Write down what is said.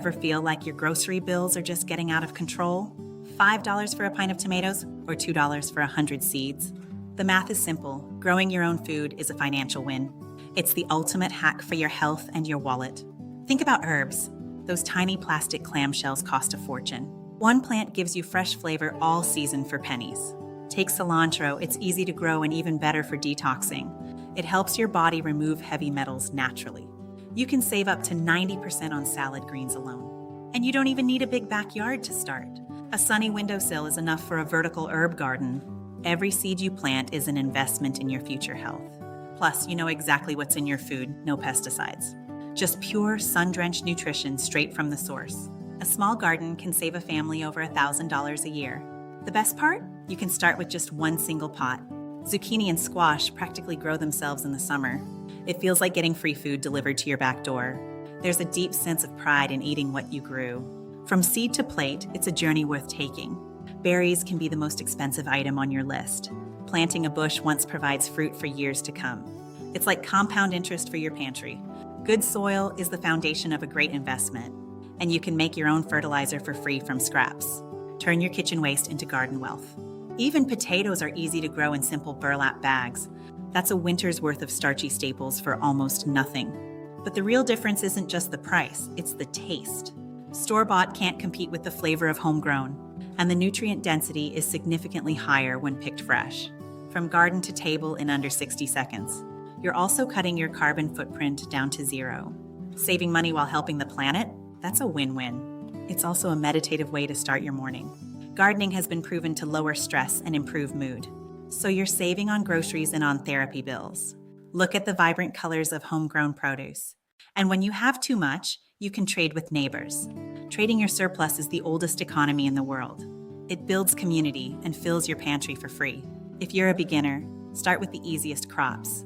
Ever feel like your grocery bills are just getting out of control? $5 for a pint of tomatoes or $2 for 100 seeds? The math is simple. Growing your own food is a financial win. It's the ultimate hack for your health and your wallet. Think about herbs. Those tiny plastic clamshells cost a fortune. One plant gives you fresh flavor all season for pennies. Take cilantro. It's easy to grow and even better for detoxing. It helps your body remove heavy metals naturally. You can save up to 90% on salad greens alone. And you don't even need a big backyard to start. A sunny windowsill is enough for a vertical herb garden. Every seed you plant is an investment in your future health. Plus, you know exactly what's in your food, no pesticides. Just pure, sun-drenched nutrition straight from the source. A small garden can save a family over $1,000 a year. The best part? You can start with just one single pot. Zucchini and squash practically grow themselves in the summer. It feels like getting free food delivered to your back door. There's a deep sense of pride in eating what you grew. From seed to plate, it's a journey worth taking. Berries can be the most expensive item on your list. Planting a bush once provides fruit for years to come. It's like compound interest for your pantry. Good soil is the foundation of a great investment, and you can make your own fertilizer for free from scraps. Turn your kitchen waste into garden wealth. Even potatoes are easy to grow in simple burlap bags. That's a winter's worth of starchy staples for almost nothing. But the real difference isn't just the price, it's the taste. Store-bought can't compete with the flavor of homegrown, and the nutrient density is significantly higher when picked fresh. From garden to table in under 60 seconds. You're also cutting your carbon footprint down to zero. Saving money while helping the planet? That's a win-win. It's also a meditative way to start your morning. Gardening has been proven to lower stress and improve mood. So you're saving on groceries and on therapy bills. Look at the vibrant colors of homegrown produce. And when you have too much, you can trade with neighbors. Trading your surplus is the oldest economy in the world. It builds community and fills your pantry for free. If you're a beginner, start with the easiest crops.